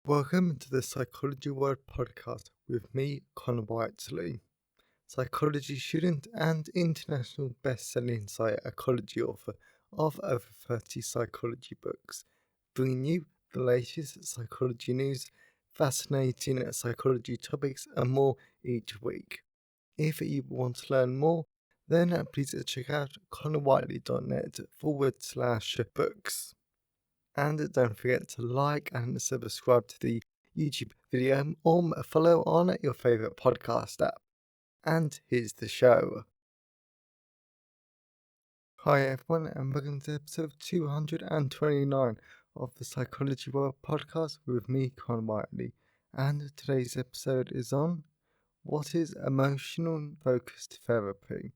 Welcome to the Psychology World podcast with me, Connor Whiteley, psychology student and international best-selling psychology author of over 30 psychology books, bringing you the latest psychology news, fascinating psychology topics and more each week. If you want to learn more, then please check out connorwhiteley.net/books. And don't forget to like and subscribe to the YouTube video or follow on your favourite podcast app. And here's the show. Hi everyone, and welcome to episode 229 of the Psychology World podcast with me, Con Whiteley. And today's episode is on what is emotional focused therapy.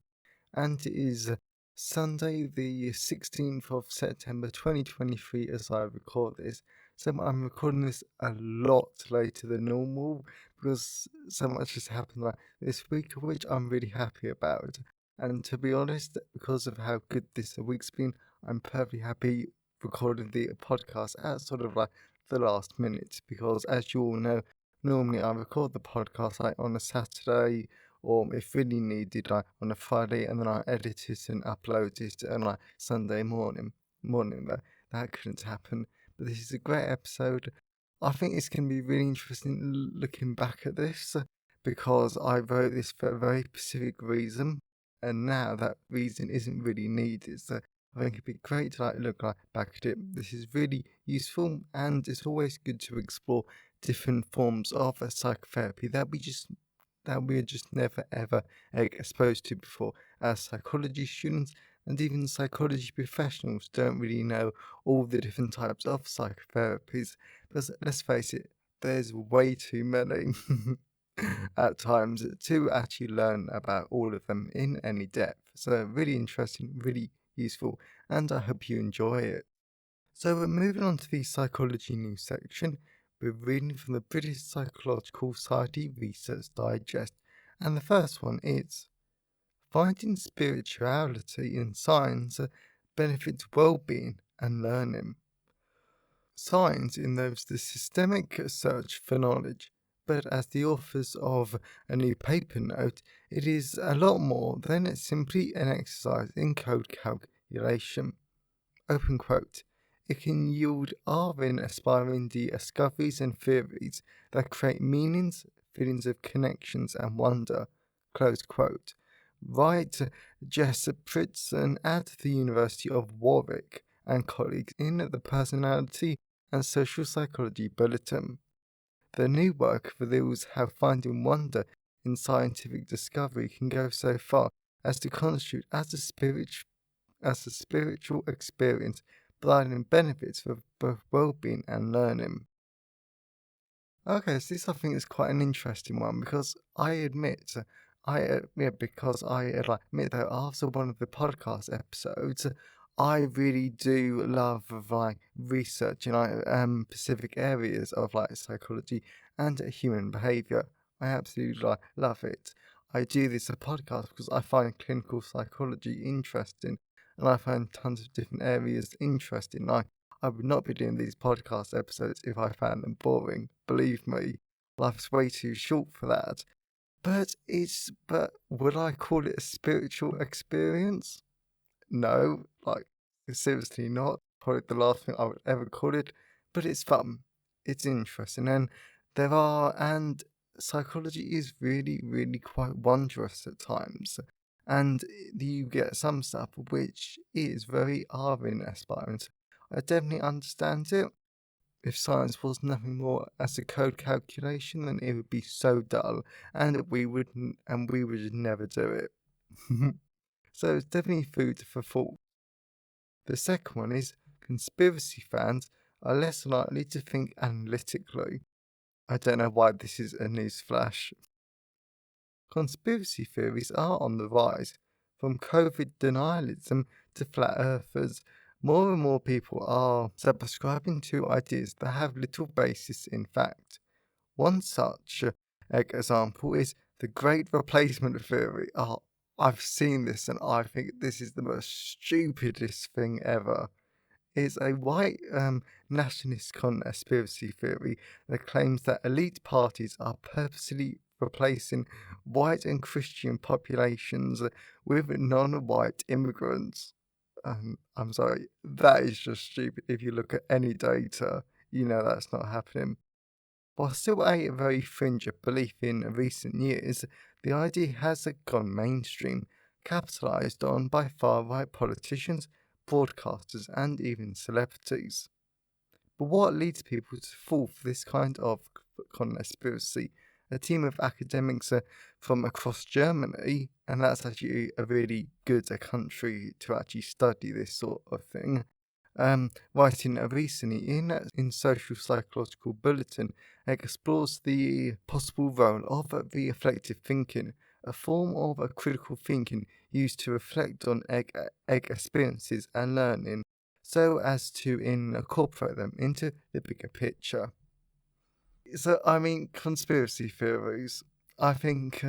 And it is Sunday, the 16th of September 2023, as I record this. So I'm recording this a lot later than normal because so much has happened this week, which I'm really happy about. And to be honest, because of how good this week's been, I'm perfectly happy recording the podcast at sort of the last minute because, as you all know, normally I record the podcast on a Saturday or if really needed on a Friday, and then I edit it and upload it on Sunday morning. That couldn't happen, but this is a great episode. I think it's going to be really interesting looking back at this because I wrote this for a very specific reason, and now that reason isn't really needed. So I think it'd be great to look back at it. This is really useful, and it's always good to explore different forms of psychotherapy that we're just never ever exposed to before. As psychology students and even psychology professionals don't really know all the different types of psychotherapies. Because let's face it, there's way too many at times to actually learn about all of them in any depth. So really interesting, really useful, and I hope you enjoy it. So we're moving on to the psychology news section. We're reading from the British Psychological Society Research Digest, and the first one is Finding Spirituality in Science Benefits Wellbeing and Learning. Science involves the systemic search for knowledge, but as the authors of a new paper note, it is a lot more than simply an exercise in code calculation. Open quote. It can yield awe-inspiring discoveries and theories that create meanings, feelings of connections and wonder. Close quote. Writes Jess Pritson at the University of Warwick and colleagues in the Personality and Social Psychology Bulletin. The new work reveals how finding wonder in scientific discovery can go so far as to constitute as a spiritual experience, providing benefits for both well-being and learning. Okay, so this I think is quite an interesting one because I admit that after one of the podcast episodes, I really do love researching specific areas of psychology and human behaviour. I absolutely love it. I do this podcast because I find clinical psychology interesting, and I find tons of different areas interesting. I would not be doing these podcast episodes if I found them boring. Believe me, life's way too short for that. But would I call it a spiritual experience? No, seriously not. Probably the last thing I would ever call it. But it's fun. It's interesting, and psychology is really, really quite wondrous at times. And you get some stuff which is very awe-inspiring. I definitely understand it. If science was nothing more as a code calculation, then it would be so dull, and we would just never do it. So it's definitely food for thought. The second one is conspiracy fans are less likely to think analytically. I don't know why this is a newsflash. Conspiracy theories are on the rise, from COVID denialism to flat earthers. More and more people are subscribing to ideas that have little basis in fact. One such example is the Great Replacement theory. I've seen this and I think this is the most stupidest thing ever. is a white nationalist conspiracy theory that claims that elite parties are purposely replacing white and Christian populations with non-white immigrants. I'm sorry, that is just stupid. If you look at any data, you know that's not happening. While still a very fringe belief in recent years, the idea has gone mainstream, capitalised on by far-right politicians, broadcasters, and even celebrities. But what leads people to fall for this kind of conspiracy? A team of academics from across Germany, and that's actually a really good country to actually study this sort of thing, writing recently in Social Psychological Bulletin, explores the possible role of reflective thinking, a form of critical thinking used to reflect on egg experiences and learning so as to incorporate them into the bigger picture. So, I mean, conspiracy theories, I think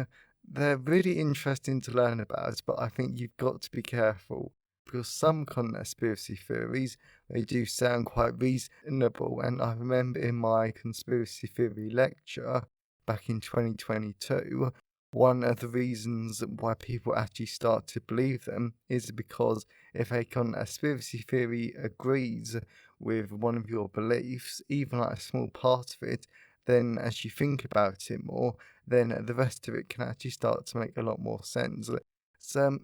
they're really interesting to learn about, but I think you've got to be careful because some conspiracy theories, they do sound quite reasonable. And I remember in my conspiracy theory lecture back in 2022, one of the reasons why people actually start to believe them is because if a conspiracy theory agrees with one of your beliefs, even like a small part of it, then as you think about it more, then the rest of it can actually start to make a lot more sense. So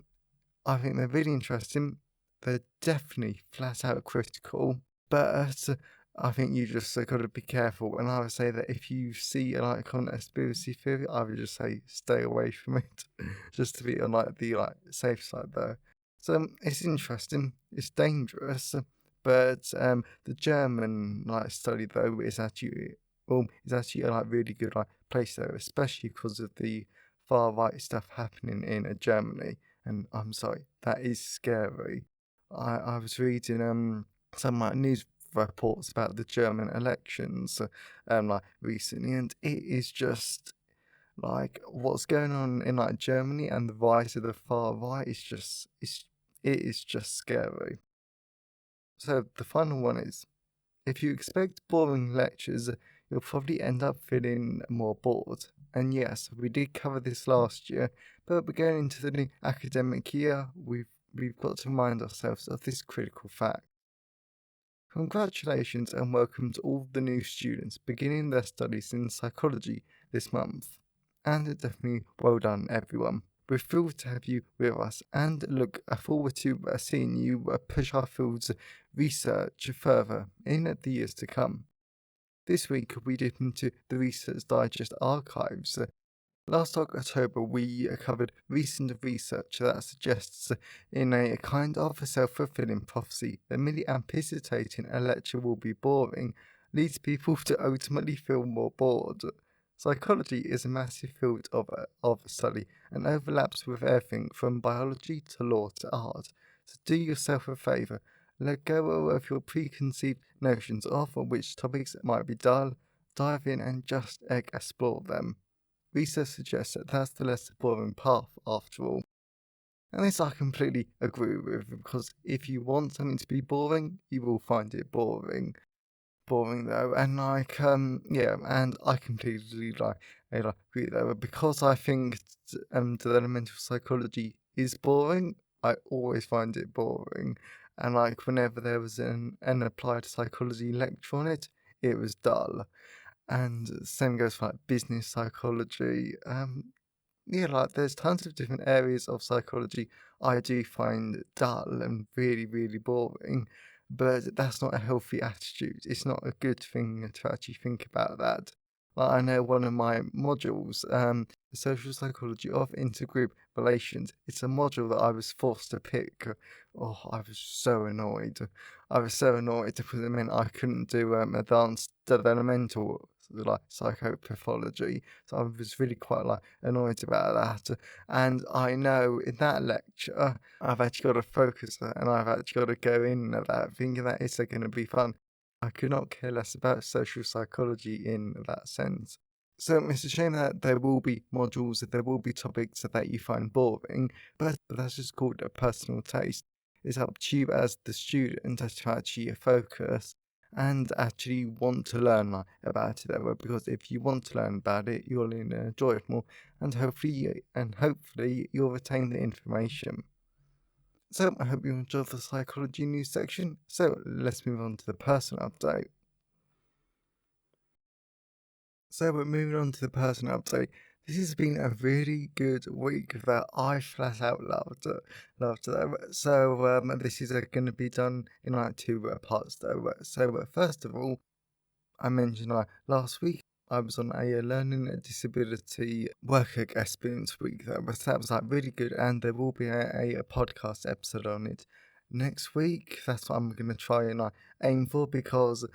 I think they're really interesting. They're definitely flat out critical, but I think you just got to be careful. And I would say that if you see a like conspiracy theory, I would just say stay away from it, just to be on like the safe side there. So it's interesting. It's dangerous, but the German study though is actually a really good place there, especially because of the far right stuff happening in Germany. And I'm sorry, that is scary. I was reading some news reports about the German elections recently, and it is just what's going on in Germany and the rise of the far right is just it is just scary. So the final one is, if you expect boring lectures, you'll probably end up feeling more bored. And yes, we did cover this last year, but we're going into the new academic year. We've got to remind ourselves of this critical fact. Congratulations and welcome to all the new students beginning their studies in psychology this month. And definitely well done, everyone. We're thrilled to have you with us and look forward to seeing you push our field's research further in the years to come. This week we dip into the Research Digest archives. Last October we covered recent research that suggests in a kind of self-fulfilling prophecy that merely anticipating a lecture will be boring leads people to ultimately feel more bored. Psychology is a massive field of study and overlaps with everything from biology to law to art. So do yourself a favour, let go of your preconceived notions of which topics might be dull, dive in and just explore them. Research suggests that that's the less boring path after all. And this I completely agree with, because if you want something to be boring, you will find it boring though, and yeah, and I completely agree though, because I think developmental psychology is boring. I always find it boring, and whenever there was an applied psychology lecture on it, it was dull. And same goes for business psychology. Yeah, there's tons of different areas of psychology I do find dull and really, really boring, but that's not a healthy attitude. It's not a good thing to actually think about that. I know one of my modules, the social psychology of intergroup relations, it's a module that I was forced to pick. Oh, I was so annoyed. I was so annoyed because it meant I couldn't do advanced developmental psychopathology. So I was really quite annoyed about that. And I know in that lecture, I've actually got to focus and I've actually got to go in at that, thinking that it's going to be fun. I could not care less about social psychology in that sense. So it's a shame that there will be modules, that there will be topics that you find boring, but that's just called a personal taste. it's up to you as the student to actually focus and actually want to learn about it that way. Because if you want to learn about it, you'll enjoy it more, and hopefully you'll retain the information. So I hope you enjoyed the psychology news section. So let's move on to the personal update. So we're moving on to the personal update. This has been a really good week that I flat out loved. Loved it. So this is going to be done in like two parts though. So first of all, I mentioned last week I was on a learning disability work experience week though, but that was like really good, and there will be a podcast episode on it next week. That's what I'm gonna try and aim for, because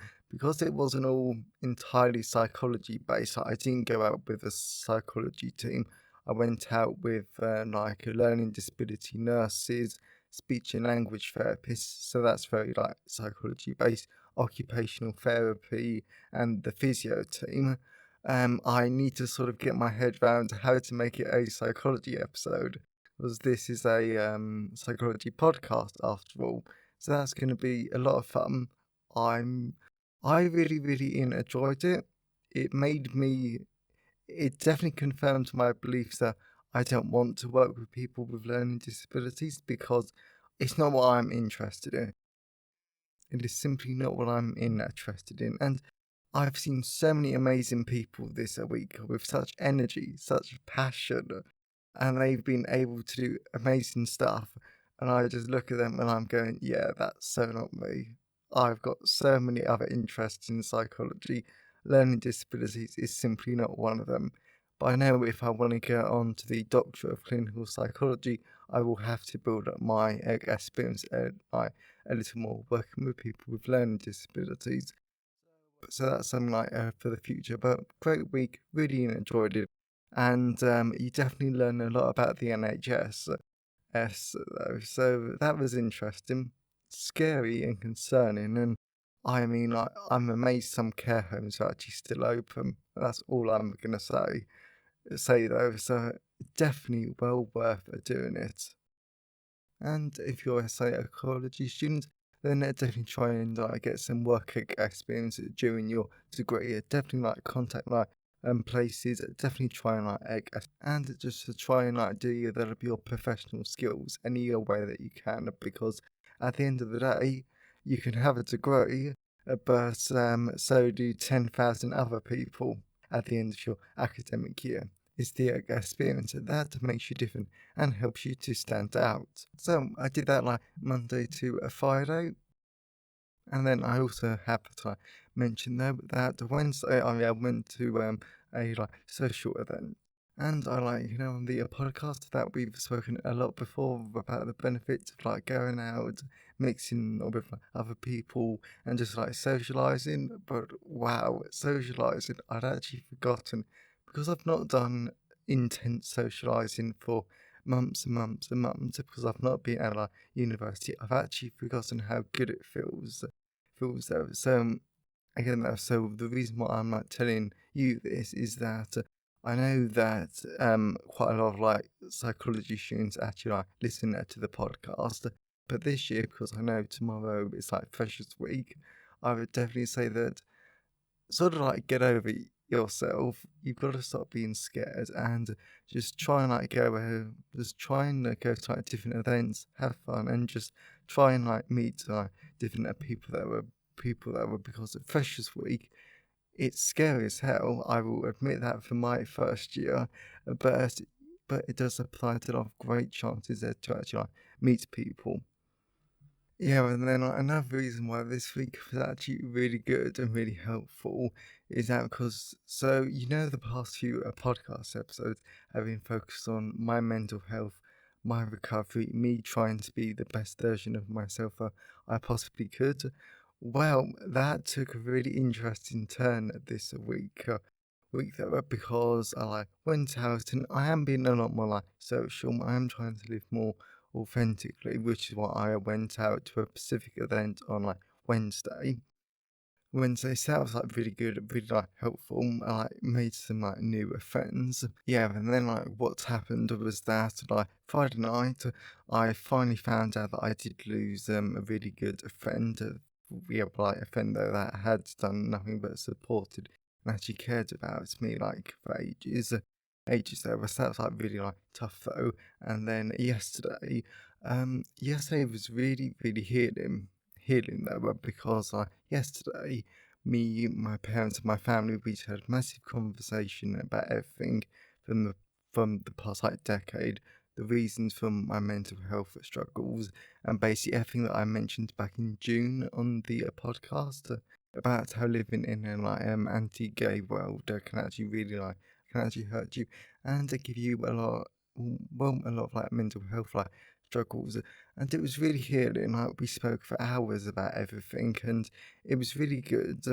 it wasn't all entirely psychology based. I didn't go out with a psychology team. I went out with learning disability nurses, speech and language therapists. So that's very like psychology based, occupational therapy, and the physio team. I need to sort of get my head around how to make it a psychology episode, because this is a psychology podcast after all. So that's going to be a lot of fun. I'm, I really, really enjoyed it. It made me. It definitely confirmed my beliefs that I don't want to work with people with learning disabilities, because it's not what I'm interested in. It is simply not what I'm interested in. And I've seen so many amazing people this week with such energy, such passion, and they've been able to do amazing stuff. And I just look at them and I'm going, yeah, that's so not me. I've got so many other interests in psychology. Learning disabilities is simply not one of them. But I know if I want to get on to the Doctorate of Clinical Psychology, I will have to build up my experience a little more working with people with learning disabilities. So that's something like for the future. But great week, really enjoyed it, and you definitely learn a lot about the NHS. Though, so that was interesting, scary, and concerning. And I mean, like, I'm amazed some care homes are actually still open. That's all I'm gonna say though. So definitely well worth doing it. And if you're a psychology student, then definitely try and get some work experience during your degree. Definitely contact places. Definitely try and and just to try and develop your professional skills any way that you can, because at the end of the day, you can have a degree, but so do 10,000 other people at the end of your academic year. It's the experience that makes you different and helps you to stand out. So I did that Monday to a Friday, and then I also have to mention though that Wednesday I went to a social event. And I on the podcast that we've spoken a lot before about the benefits of going out, mixing with other people, and just socializing. But wow, socializing, I'd actually forgotten, because I've not done intense socializing for months and months and months, because I've not been at university. I've actually forgotten how good it feels though. So again, so the reason why I'm telling you this is that I know that quite a lot of psychology students actually listen to the podcast. But this year, because I know tomorrow it's Freshers Week, I would definitely say that sort of get over yourself. You've got to stop being scared and just try and just try and go to different events, have fun, and just try and meet different people that were, because at Freshers Week it's scary as hell. I will admit that for my first year, but it does apply to a lot of great chances there to actually meet people. Yeah, and then another reason why this week was actually really good and really helpful is that because, so the past few podcast episodes have been focused on my mental health, my recovery, me trying to be the best version of myself I possibly could. Well, that took a really interesting turn this week though, because I went out and I am being a lot more social. I am trying to live more authentically, which is why I went out to a specific event on Wednesday. Wednesday, so that was like really good, really like helpful. I like made some like new friends. Yeah, and then like what's happened was that like Friday night, I finally found out that I did lose a really good friend. Yeah, like a friend though that had done nothing but supported and actually cared about me like for ages. Ages though, so that was like really like tough though. And then yesterday was really, really healing though, because yesterday, me, my parents, and my family, we just had a massive conversation about everything from the past like decade, the reasons for my mental health struggles, and basically everything that I mentioned back in June on the podcast about how living in an anti-gay world can actually really can actually hurt you and give you a lot of like mental health struggles. And it was really healing. Like we spoke for hours about everything, and it was really good.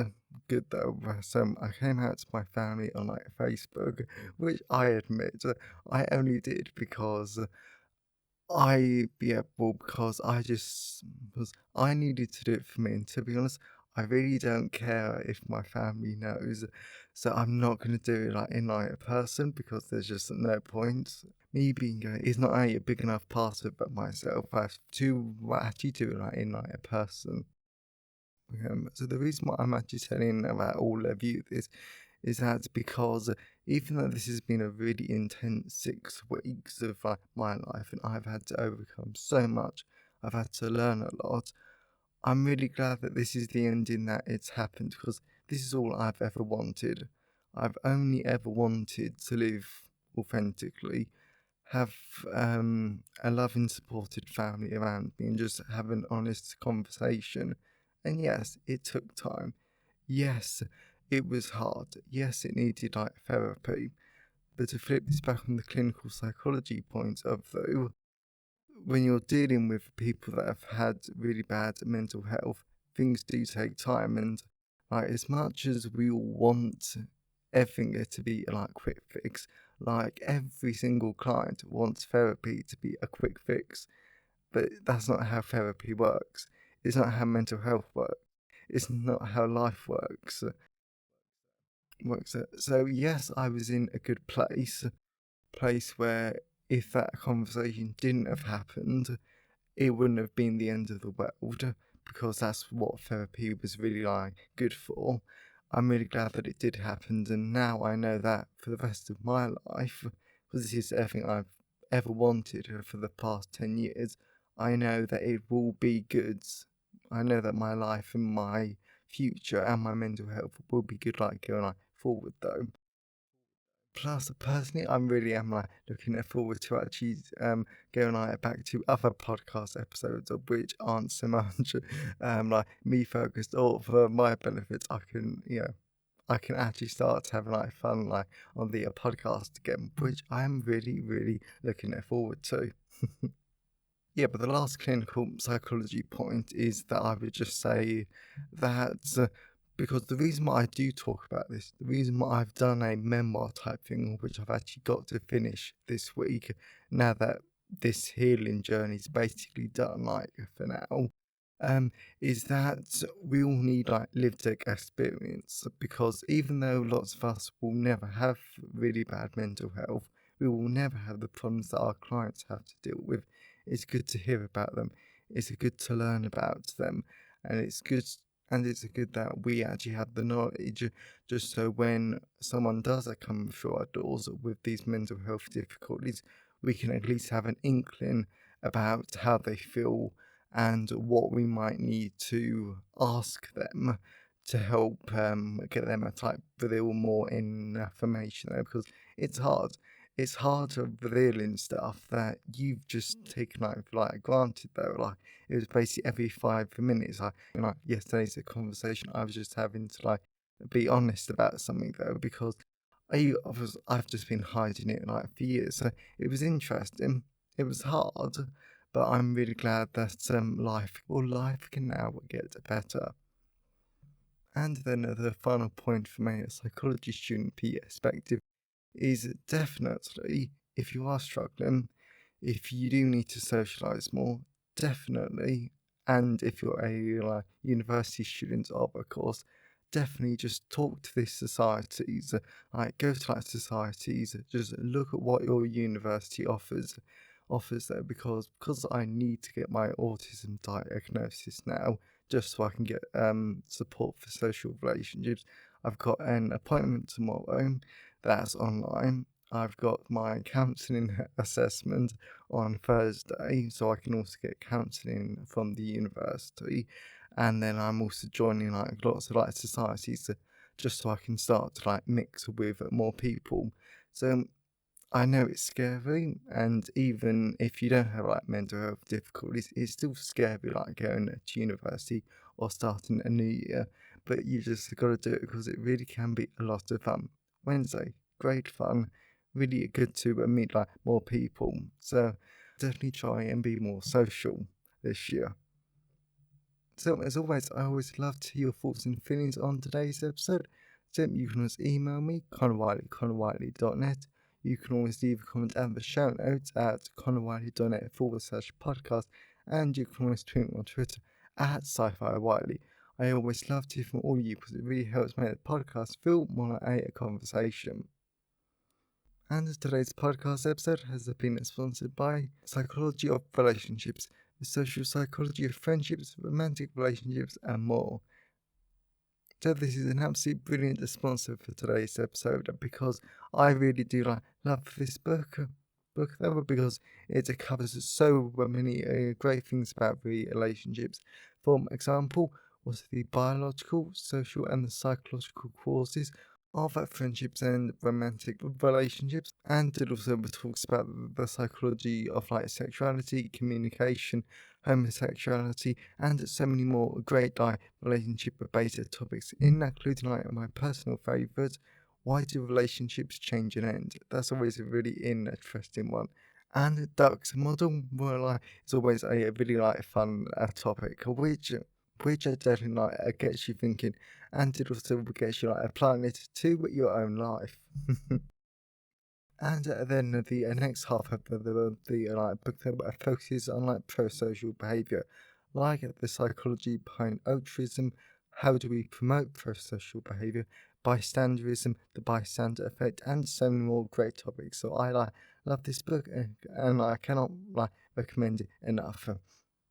Good though. So I came out to my family on like Facebook, which I admit I only did because because I just was I needed to do it for me. And to be honest, I really don't care if my family knows. So I'm not gonna do it like in like a person because there's just no point. Me being gay is not a big enough part of myself. I have to actually do it like in like a person. So the reason why I'm actually telling about all of you this is that because even though this has been a really intense 6 weeks of my life and I've had to overcome so much, I've had to learn a lot. I'm really glad that this is the ending that it's happened because this is all I've ever wanted. I've only ever wanted to live authentically, have a loving, supported family around me, and just have an honest conversation. And yes, it took time. Yes, it was hard. Yes, it needed like therapy. But to flip this back on the clinical psychology point of though, when you're dealing with people that have had really bad mental health, things do take time. And like as much as we all want everything to be like quick fix, like every single client wants therapy to be a quick fix, but that's not how therapy works. It's not how mental health works. It's not how life works. So yes, I was in a good place where if that conversation didn't have happened, it wouldn't have been the end of the world because that's what therapy was really like good for. I'm really glad that it did happen, and now I know that for the rest of my life, because this is everything I've ever wanted for the past 10 years, I know that it will be good. I know that my life and my future and my mental health will be good like going like forward though. Plus, personally, I'm really am like looking forward to actually going like back to other podcast episodes of which aren't so much like me focused or for my benefits. I can actually start having like fun like on the podcast again, which I'm really really looking forward to. Yeah, but the last clinical psychology point is that I would just say that because the reason why I do talk about this, the reason why I've done a memoir type thing, which I've actually got to finish this week, now that this healing journey is basically done, like for now, is that we all need like lived experience because even though lots of us will never have really bad mental health, we will never have the problems that our clients have to deal with. It's good to hear about them. It's good to learn about them, and it's good that we actually have the knowledge, just so when someone does come through our doors with these mental health difficulties, we can at least have an inkling about how they feel and what we might need to ask them to help get them a type reveal more information there because it's hard. It's hard to revealing stuff that you've just taken like for like granted though. Like it was basically every 5 minutes. Like yesterday's a conversation I was just having to like be honest about something though because I've just been hiding it like for years. So it was interesting. It was hard, but I'm really glad that life can now get better. And then the final point from a psychology student perspective is definitely if you are struggling, if you do need to socialize more, definitely. And if you're a university student of a course, definitely just talk to these societies, like go to like societies, just look at what your university offers there, because I need to get my autism diagnosis now just so I can get support for social relationships. I've got an appointment tomorrow that's online. I've got my counselling assessment on Thursday, so I can also get counselling from the university. And then I'm also joining like lots of like societies just so I can start to like mix with more people. So I know it's scary, and even if you don't have like mental health difficulties, it's still scary like going to university or starting a new year. But you just got to do it because it really can be a lot of fun. Wednesday, great fun, really good to meet like more people. So definitely try and be more social this year. So, as always, I always love to hear your thoughts and feelings on today's episode. So, you can always email me, connorwhiteley@connorwhiteley.net. You can always leave a comment at the show notes at connorwhiteley.net/podcast. And you can always tweet me on Twitter at sci-fi Whiteley. I always love to hear from all of you because it really helps make the podcast feel more like a conversation. And today's podcast episode has been sponsored by Psychology of Relationships, the social psychology of friendships, romantic relationships, and more. So this is an absolutely brilliant sponsor for today's episode because I really do love this book though, because it covers so many great things about relationships. For example, what's the biological, social, and the psychological causes of friendships and romantic relationships, and it also talks about the psychology of like sexuality, communication, homosexuality, and so many more great like relationship based topics, including like my personal favourite, why do relationships change and end? That's always a really interesting one. And Duck's model, well, like, it's always a really like fun topic, which I definitely like gets you thinking, and it also gets you like applying it to your own life. And then the next half of the like book that focuses on like pro-social behaviour, like the psychology behind altruism, how do we promote pro-social behaviour, bystanderism, the bystander effect, and so many more great topics. So I love this book, and I cannot like recommend it enough.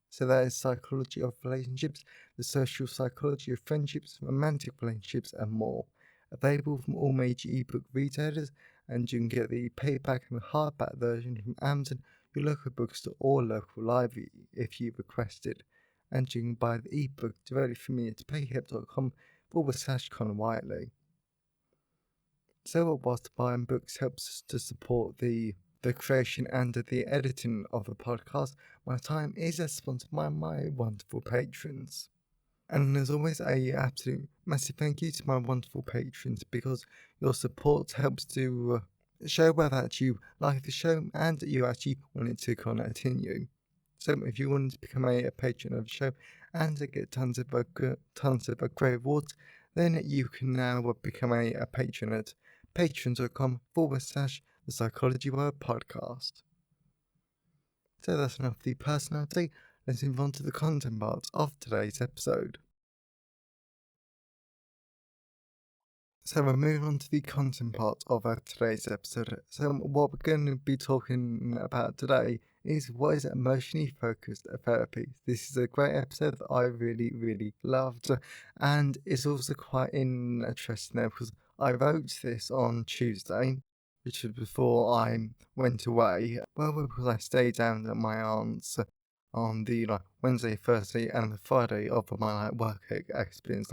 So that is Psychology of Relationships, the social psychology of friendships, romantic relationships, and more. Available from all major ebook retailers, and you can get the paperback and hardback version from Amazon, your local bookstore, or local library if you request it. And you can buy the ebook directly from me at payhip.com/Connor Whiteley. So, whilst buying books helps us to support the creation and the editing of the podcast, my time is sponsored by my wonderful patrons. And as always, a absolute massive thank you to my wonderful patrons because your support helps to show whether you like the show and you actually want it to continue. So if you want to become a patron of the show and get tons of great rewards, then you can now become a patron at patreon.com/the Psychology Word Podcast. So that's enough of the personality. Let's move on to the content part of today's episode. So we're moving on to the content part of today's episode. So what we're going to be talking about today is what is emotionally focused therapy. This is a great episode that I really, really loved, and it's also quite interesting there because I wrote this on Tuesday, which was before I went away. Well, because I stayed down at my aunt's on the Wednesday, Thursday, and the Friday of my work experience.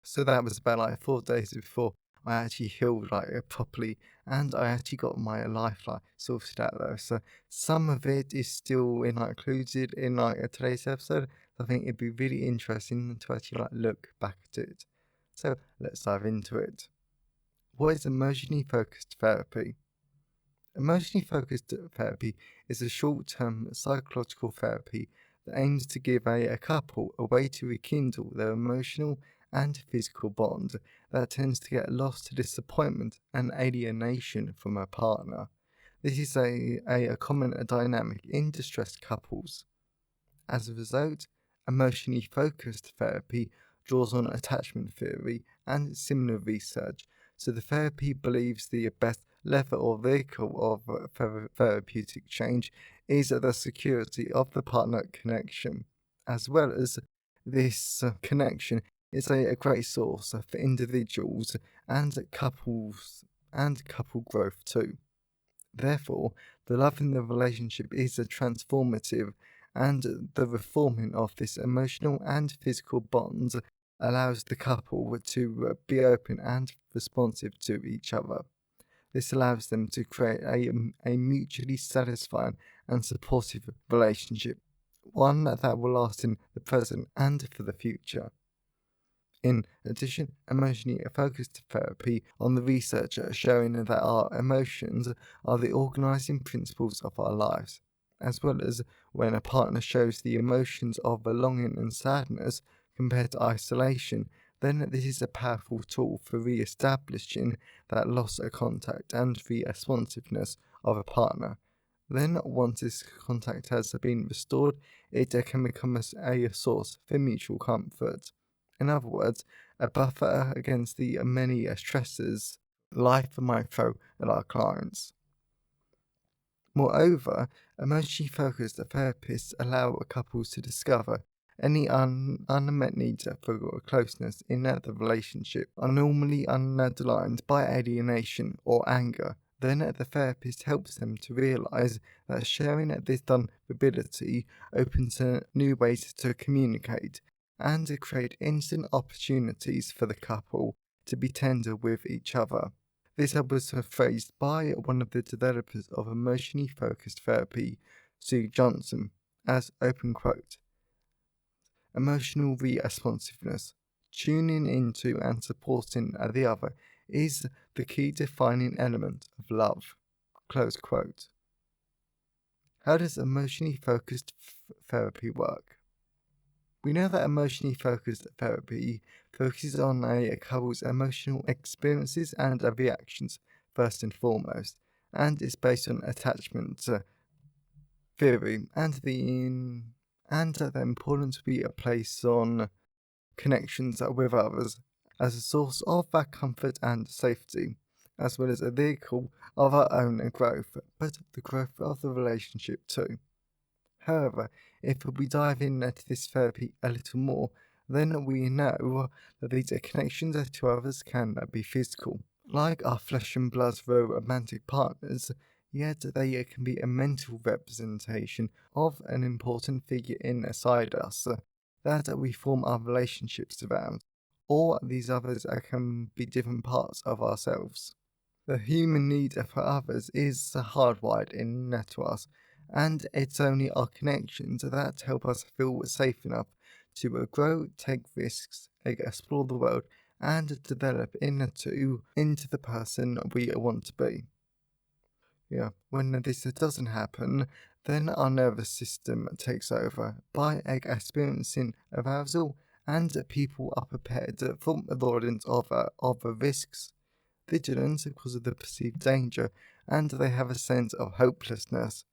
So that was about 4 days before I actually healed properly, and I actually got my life sorted out though. So some of it is still included in today's episode. I think it'd be really interesting to actually look back at it. So let's dive into it. What is emotionally focused therapy? Emotionally focused therapy is a short-term psychological therapy that aims to give a couple a way to rekindle their emotional and physical bond that tends to get lost to disappointment and alienation from a partner. This is a common dynamic in distressed couples. As a result, emotionally focused therapy draws on attachment theory and similar research. So the therapy believes the best lever or vehicle of therapeutic change is the security of the partner connection, as well as this connection is a great source for individuals and couples and couple growth too. Therefore, the love in the relationship is a transformative, and the reforming of this emotional and physical bonds allows the couple to be open and responsive to each other. This allows them to create a mutually satisfying and supportive relationship, one that will last in the present and for the future. In addition, emotionally focused therapy on the research showing that our emotions are the organizing principles of our lives, as well as when a partner shows the emotions of belonging and sadness compared to isolation, then this is a powerful tool for re-establishing that loss of contact and the responsiveness of a partner. Then, once this contact has been restored, it can become a source for mutual comfort. In other words, a buffer against the many stresses life might throw at our clients. Moreover, emotionally focused therapists allow couples to discover any unmet needs for closeness in the relationship are normally underlined by alienation or anger. Then the therapist helps them to realize that sharing this vulnerability opens new ways to communicate and to create instant opportunities for the couple to be tender with each other. This was phrased by one of the developers of emotionally focused therapy, Sue Johnson, as open quote, emotional responsiveness, tuning into and supporting the other is the key defining element of love, close quote. How does emotionally focused therapy work? We know that emotionally focused therapy focuses on a couple's emotional experiences and reactions first and foremost, and is based on attachment theory and the importance we place on connections with others as a source of that comfort and safety, as well as a vehicle of our own growth, but the growth of the relationship too. However, if we dive into this therapy a little more, then we know that these connections to others can be physical, like our flesh and blood romantic partners, yet they can be a mental representation of an important figure inside us that we form our relationships around, or these others can be different parts of ourselves. The human need for others is hardwired into us, and it's only our connections that help us feel safe enough to grow, take risks, explore the world, and develop into the person we want to be. When this doesn't happen, then our nervous system takes over by experiencing arousal, and people are prepared for avoidance of risks, vigilance because of the perceived danger, and they have a sense of hopelessness.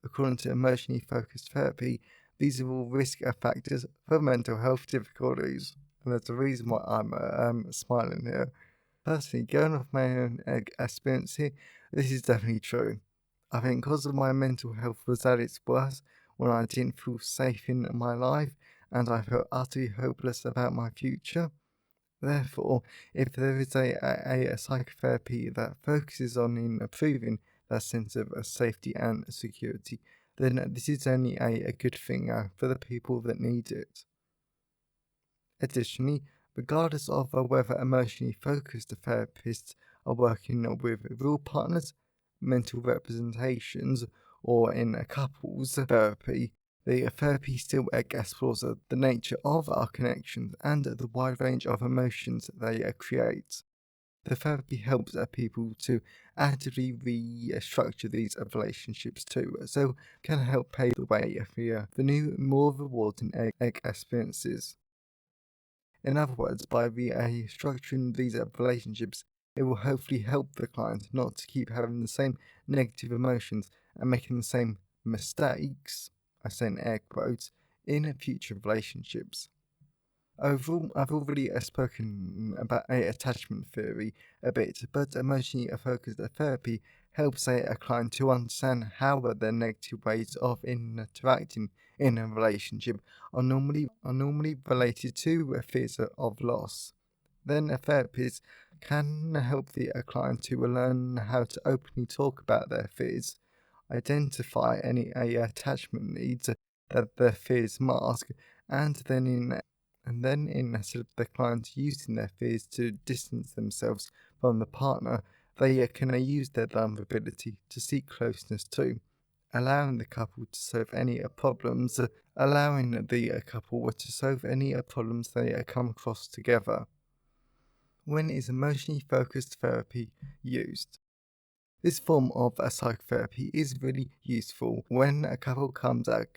According to emotionally focused therapy, these are all risk factors for mental health difficulties. And that's the reason why I'm smiling here. Personally, going off my own experience here, this is definitely true. I think because of my mental health was at its worst when I didn't feel safe in my life and I felt utterly hopeless about my future. Therefore, if there is a psychotherapy that focuses on improving that sense of safety and security, then this is only a good thing for the people that need it. Additionally, regardless of whether emotionally focused therapists are working with real partners, mental representations, or in a couples therapy, the therapy still explores the nature of our connections and the wide range of emotions they create. The therapy helps people to actively restructure these relationships too, so can help pave the way for new, more rewarding experiences. In other words, by restructuring these relationships, it will hopefully help the client not to keep having the same negative emotions and making the same mistakes, I say in air quotes, in future relationships. Overall, I've already spoken about a attachment theory a bit, but emotionally focused therapy helps a client to understand how the negative ways of interacting in a relationship are normally related to fears of loss. Then a therapist can help the client to learn how to openly talk about their fears, identify any attachment needs that their fears mask, and then instead of the client using their fears to distance themselves from the partner, they can use their vulnerability to seek closeness too, allowing the couple to solve any problems, they come across together. When is emotionally focused therapy used? This form of psychotherapy is really useful when a couple comes out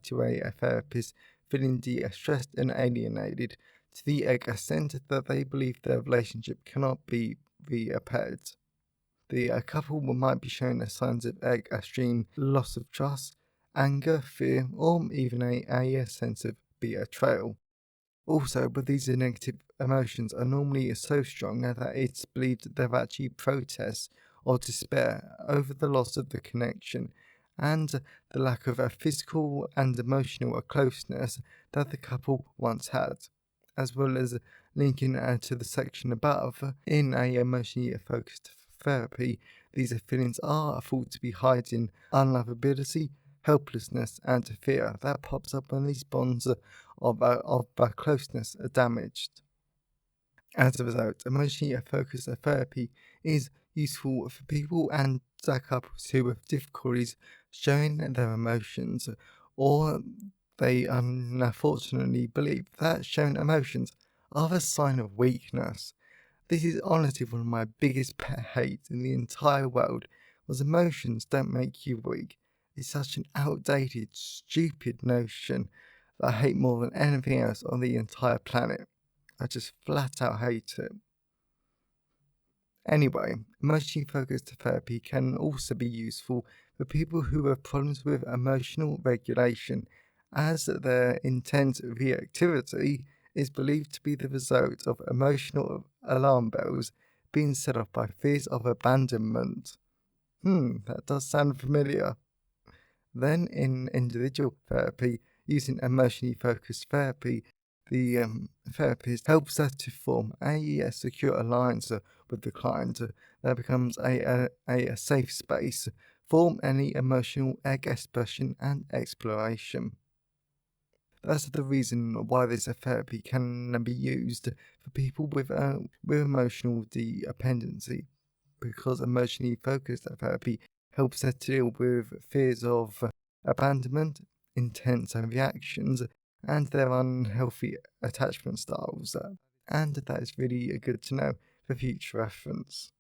to a therapist feeling stressed and alienated to the extent that they believe their relationship cannot be repaired. The couple might be showing signs of extreme loss of trust, anger, fear, or even a sense of betrayal. Also, but these negative emotions are normally so strong that it's believed they've actually protests or despair over the loss of the connection and the lack of a physical and emotional closeness that the couple once had, as well as linking to the section above. In a emotionally focused therapy, these feelings are thought to be hiding unlovability, helplessness, and fear that pops up when these bonds of closeness are damaged. As a result, emotionally focused therapy is useful for people and couples who have difficulties showing their emotions, or they unfortunately believe that showing emotions are a sign of weakness. This is honestly one of my biggest pet hates in the entire world, was emotions don't make you weak. It's such an outdated, stupid notion that I hate more than anything else on the entire planet. I just flat out hate it. Anyway, emotionally focused therapy can also be useful for people who have problems with emotional regulation, as their intense reactivity is believed to be the result of emotional alarm bells being set off by fears of abandonment. That does sound familiar. Then, in individual therapy, using emotionally focused therapy, the therapist helps us to form a secure alliance with the client that becomes a safe space for any emotional expression and exploration. That's the reason why this therapy can be used for people with emotional dependency, because emotionally focused therapy helps us to deal with fears of abandonment, intense reactions, and their unhealthy attachment styles. And that is really good to know for future reference.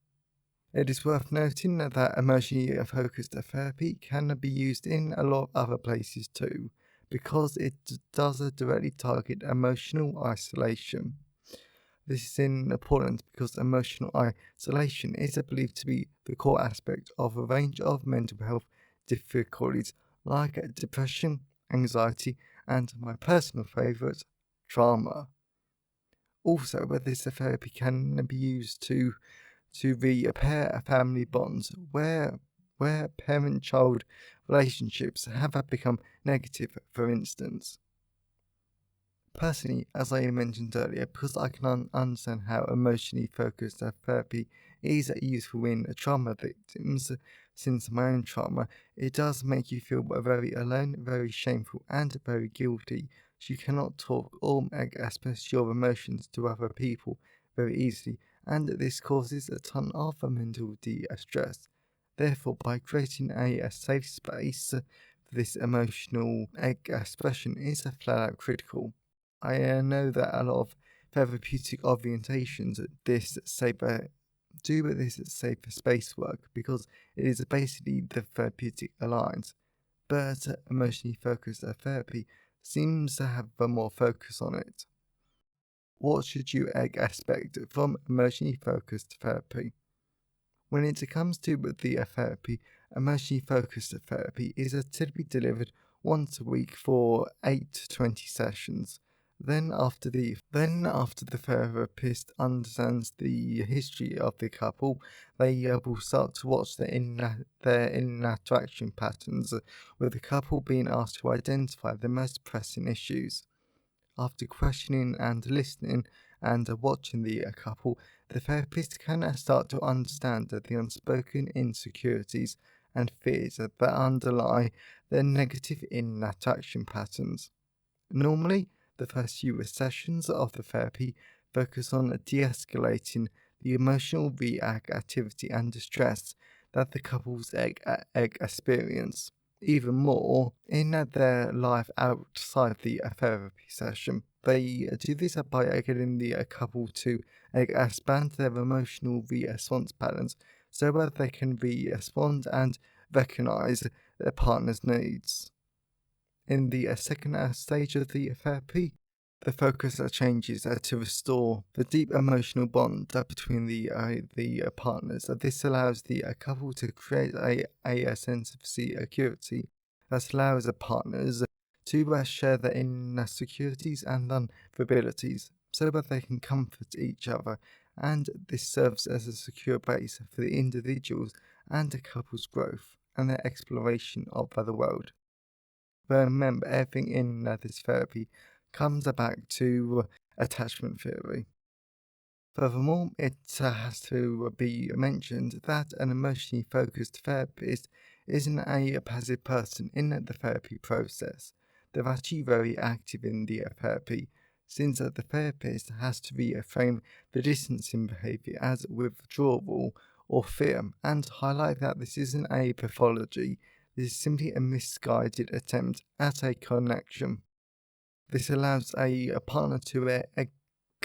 It is worth noting that emotionally focused therapy can be used in a lot of other places too, because it does directly target emotional isolation. This is important because emotional isolation is believed to be the core aspect of a range of mental health difficulties like depression, anxiety, and my personal favourite, trauma. Also, this therapy can be used to repair family bonds where parent-child relationships have become negative, for instance. Personally, as I mentioned earlier, because I can understand how emotionally focused therapy is useful in trauma victims, since my own trauma, it does make you feel very alone, very shameful, and very guilty. So you cannot talk or express your emotions to other people very easily, and this causes a ton of mental distress. Therefore, by creating a safe space for this emotional expression is flat out critical. I know that a lot of therapeutic orientations do this safer space work because it is basically the therapeutic alliance, but emotionally focused therapy seems to have a more focus on it. What should you expect from emotionally focused therapy? When it comes to the therapy, emotionally focused therapy is typically delivered once a week for 8 to 20 sessions. Then after the therapist understands the history of the couple, they will start to watch their interaction patterns, with the couple being asked to identify the most pressing issues. After questioning and listening and watching the couple, the therapist can start to understand the unspoken insecurities and fears that underlie their negative interaction patterns. Normally, the first few sessions of the therapy focus on de escalating the emotional reactivity and distress that the couples experience. Even more, in their life outside the therapy session, they do this by getting the couple to expand their emotional response patterns so that they can respond and recognize their partner's needs. In the second stage of the therapy, the focus changes to restore the deep emotional bond between the partners. This allows the couple to create a sense of security that allows the partners to share their insecurities and vulnerabilities so that they can comfort each other, and this serves as a secure base for the individuals and the couple's growth and their exploration of the world. Remember, everything in this therapy comes back to attachment theory. Furthermore, it has to be mentioned that an emotionally focused therapist isn't a passive person in the therapy process. They're actually very active in the therapy, since the therapist has to reframe the distancing behavior as withdrawal or fear and highlight that this isn't a pathology. This is simply a misguided attempt at a connection. This allows a partner to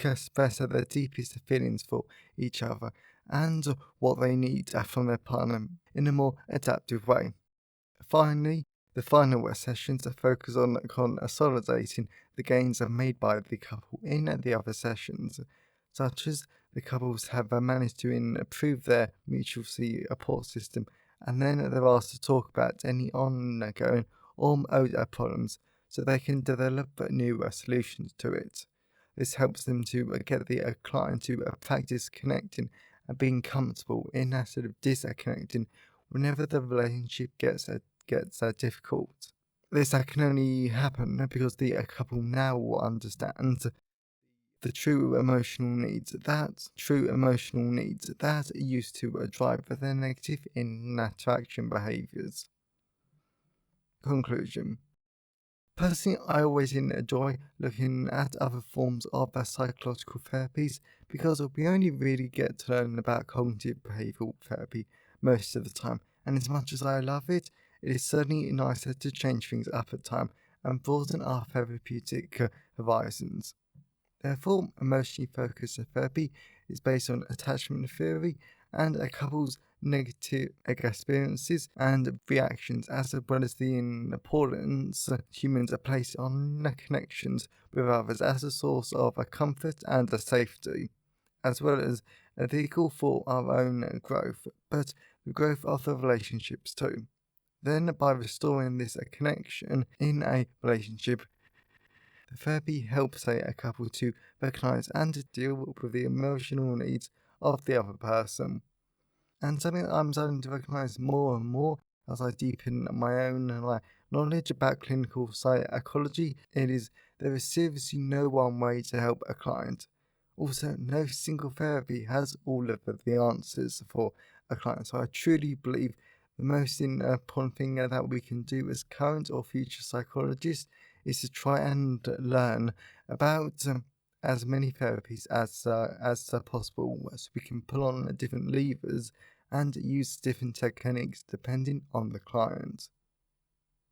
express their deepest feelings for each other and what they need from their partner in a more adaptive way. Finally, the final sessions focus on consolidating the gains made by the couple in the other sessions, such as the couples have managed to improve their mutual support system, and then they're asked to talk about any ongoing or problems so they can develop new solutions to it. This helps them to get the client to practice connecting and being comfortable in sort of disconnecting whenever the relationship gets difficult. This can only happen because the couple now understands the true emotional needs that used to drive their negative interaction behaviors. Conclusion. Personally, I always enjoy looking at other forms of psychological therapies because we only really get to learn about cognitive behavioral therapy most of the time. And as much as I love it, it is certainly nicer to change things up at time and broaden our therapeutic horizons. Therefore, emotionally focused therapy is based on attachment theory and a couple's negative experiences and reactions, as well as the importance humans place on connections with others as a source of comfort and safety, as well as a vehicle for our own growth, but the growth of the relationships too. Then, by restoring this connection in a relationship, the therapy helps a couple to recognize and deal with the emotional needs of the other person. And something that I'm starting to recognize more and more as I deepen my own knowledge about clinical psychology, there is seriously no one way to help a client. Also, no single therapy has all of the answers for a client. So I truly believe the most important thing that we can do as current or future psychologists is to try and learn about as many therapies as possible, so we can pull on different levers and use different techniques depending on the client.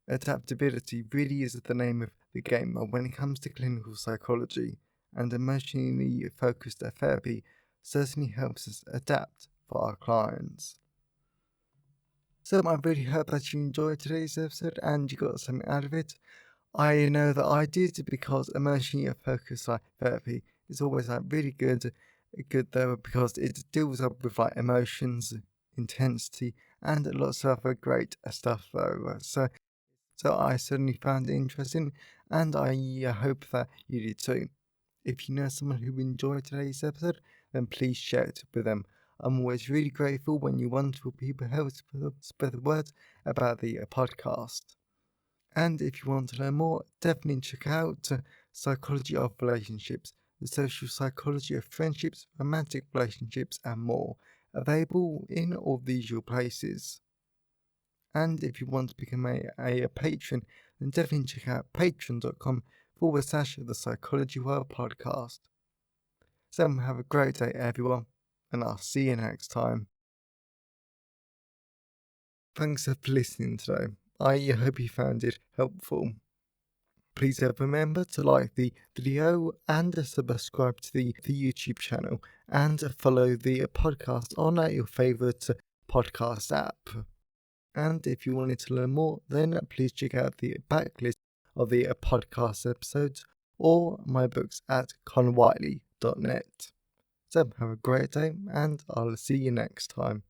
Adaptability really is the name of the game when it comes to clinical psychology, and emotionally focused therapy certainly helps us adapt for our clients. So I really hope that you enjoyed today's episode and you got something out of it. I know that I did, because emotionally focused therapy is always really good though, because it deals up with emotions, intensity, and lots of other great stuff though. So I certainly found it interesting, and I hope that you did too. If you know someone who enjoyed today's episode, then please share it with them. I'm always really grateful when you wonderful people help spread the word about the podcast. And if you want to learn more, definitely check out Psychology of Relationships, the social psychology of friendships, romantic relationships, and more. Available in all the usual places. And if you want to become a patron, then definitely check out patreon.com/the Psychology World podcast. So have a great day, everyone, and I'll see you next time. Thanks for listening today. I hope you found it helpful. Please remember to like the video and subscribe to the YouTube channel and follow the podcast on your favourite podcast app. And if you wanted to learn more, then please check out the backlist of the podcast episodes or my books at conwhiteley.net. So have a great day and I'll see you next time.